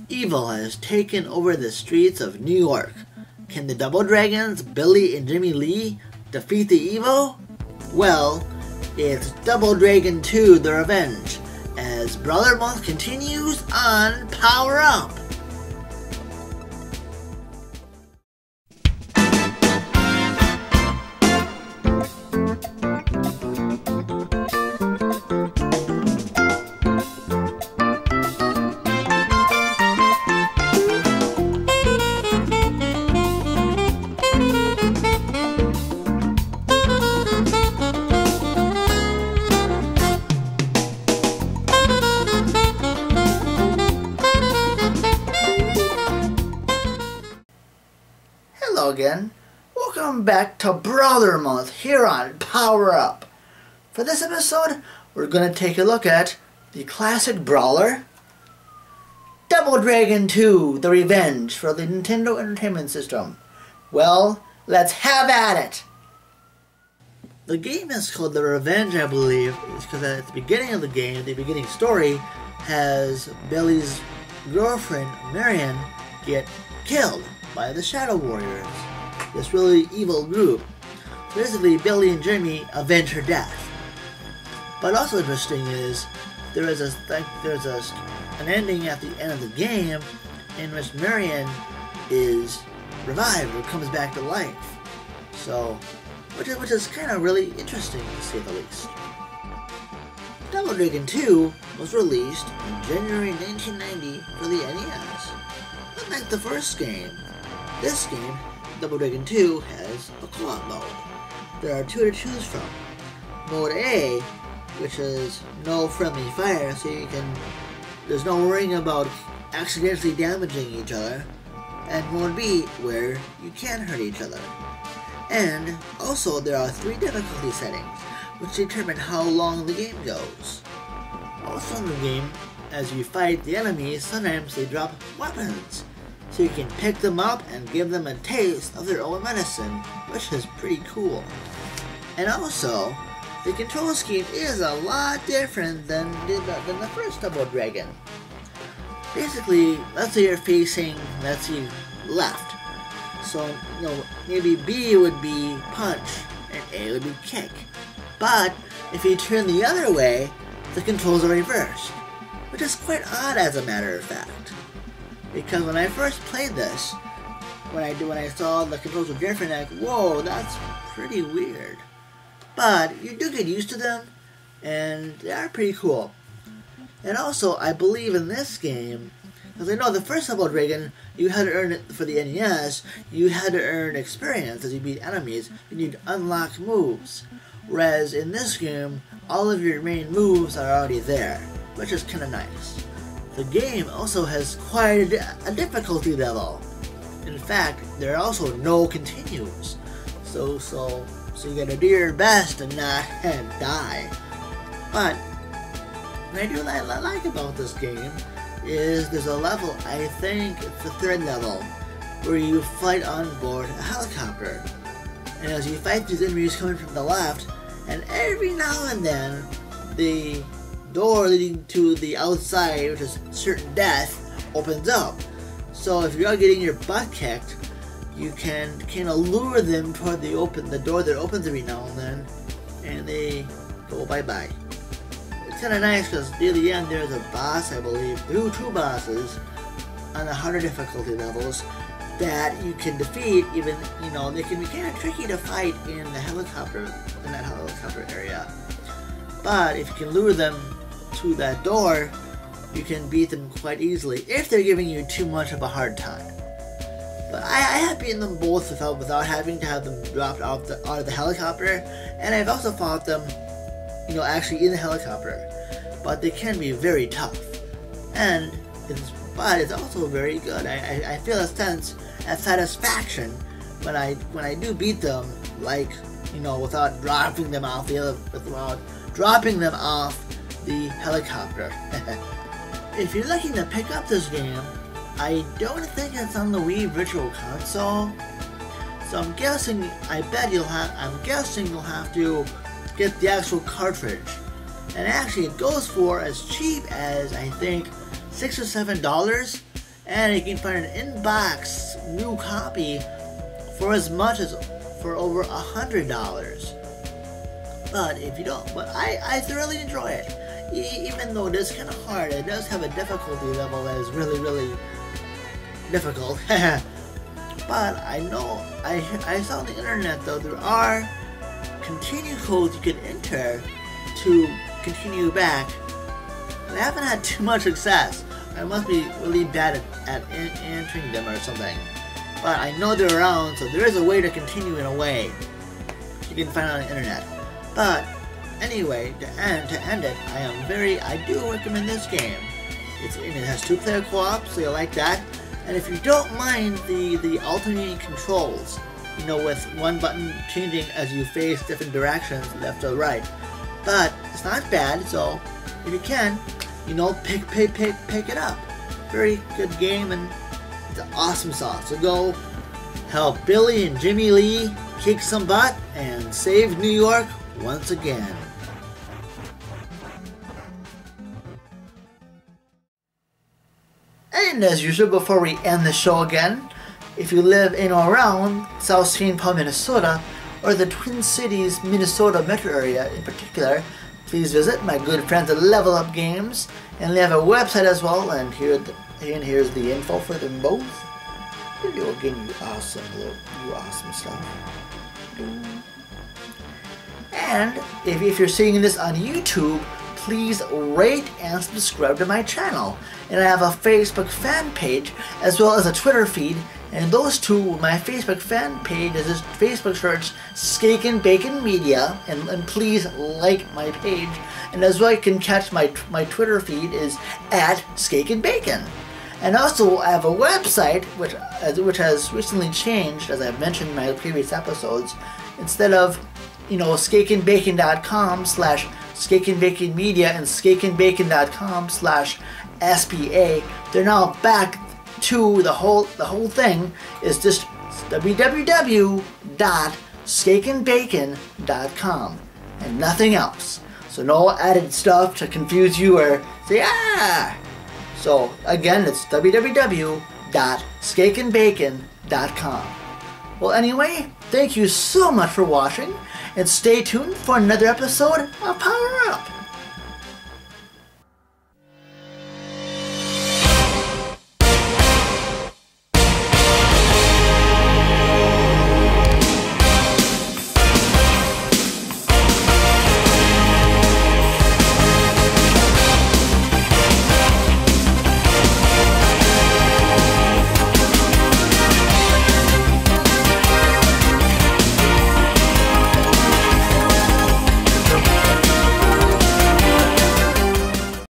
Evil has taken over the streets of New York. Can the Double Dragons, Billy and Jimmy Lee, defeat the evil? Well, it's Double Dragon 2 The Revenge, as Brawler Month continues on Power Up! Hello again. Welcome back to Brawler Month here on Power Up. For this episode, we're going to take a look at the classic Brawler, Double Dragon 2 The Revenge for the Nintendo Entertainment System. Well, let's have at it! The game is called The Revenge, I believe, because at the beginning of the game, the beginning story, has Billy's girlfriend, Marion, get killed by the Shadow Warriors, this really evil group. Basically, Billy and Jimmy avenge her death. But also interesting is there's an ending at the end of the game in which Marion is revived or comes back to life. So, which is kind of really interesting to say the least. Double Dragon 2 was released in January 1990 for the NES. Unlike the first game, this game, Double Dragon 2, has a co-op mode. There are two to choose from. Mode A, which is no friendly fire, so there's no worrying about accidentally damaging each other. And Mode B, where you can hurt each other. And also there are 3 difficulty settings, which determine how long the game goes. Also in the game, as you fight the enemies, sometimes they drop weapons, so you can pick them up and give them a taste of their own medicine, which is pretty cool. And also, the control scheme is a lot different than the first Double Dragon. Basically, let's say you're facing, left. So, maybe B would be punch, and A would be kick. But, if you turn the other way, the controls are reversed, which is quite odd as a matter of fact. Because when I first played this, when I saw the controls were different, I'm like, whoa, that's pretty weird. But you do get used to them, and they are pretty cool. And also, I believe in this game, because I know the first Double Dragon, you had to earn it for the NES, you had to earn experience as you beat enemies, you need to unlock moves. Whereas in this game, all of your main moves are already there, which is kind of nice. The game also has quite a difficulty level. In fact, there are also no continues. So you gotta do your best and not die. But what I do like about this game is there's a level, I think it's the 3rd level, where you fight on board a helicopter. And as you fight these enemies coming from the left, and every now and then the door leading to the outside, which is certain death, opens up. So if you're getting your butt kicked, you can kind of lure them toward the door that opens every now and then, and they go bye-bye. It's kind of nice because near the end there's a boss, I believe, two bosses on the harder difficulty levels that you can defeat. Even they can be kind of tricky to fight in that helicopter area. But if you can lure them to that door, you can beat them quite easily if they're giving you too much of a hard time. But I have beaten them both without having to have them dropped out of the helicopter, and I've also fought them, actually in the helicopter. But they can be very tough, but it's also very good. I feel a sense of satisfaction when I do beat them, without dropping them off the helicopter. If you're looking to pick up this game, I don't think it's on the Wii Virtual Console, so I'm guessing you'll have to get the actual cartridge. And actually it goes for as cheap as, I think, $6 or $7, and you can find an in-box new copy for as much as for over $100. But if you don't, but I thoroughly enjoy it. Even though it is kind of hard, it does have a difficulty level that is really, really difficult. But I know, I saw on the internet though, there are continue codes you can enter to continue back. I haven't had too much success. I must be really bad at entering them or something. But I know they're around, so there is a way to continue in a way. You can find it on the internet. But anyway, to end it, I do recommend this game. It has 2-player co-op, so you like that. And if you don't mind the alternating controls, you know, with one button changing as you face different directions, left or right. But it's not bad, so if you can, you know, pick it up. Very good game, and it's an awesome song. So go help Billy and Jimmy Lee kick some butt and save New York once again. And as usual, before we end the show again, if you live in or around South St. Paul, Minnesota, or the Twin Cities, Minnesota metro area in particular, please visit my good friends at Level Up Games, and they have a website as well. And here's the info for them both. Hello again, you awesome stuff. And if you're seeing this on YouTube, please rate and subscribe to my channel. And I have a Facebook fan page as well as a Twitter feed. And those two, my Facebook fan page is just Facebook search Skakin Bacon Media, and please like my page. And as well, you can catch my Twitter feed is at Skakin Bacon. And also, I have a website which has recently changed, as I've mentioned in my previous episodes. Instead of, you know, skakinbacon.com/skakinbaconmedia and skakinbacon.com/SPA, they're now back to the whole thing is just www.skakinbacon.com and nothing else. So no added stuff to confuse you or say ah. So again, it's www.skakinbacon.com. Well, anyway, thank you so much for watching, and stay tuned for another episode of Power Up.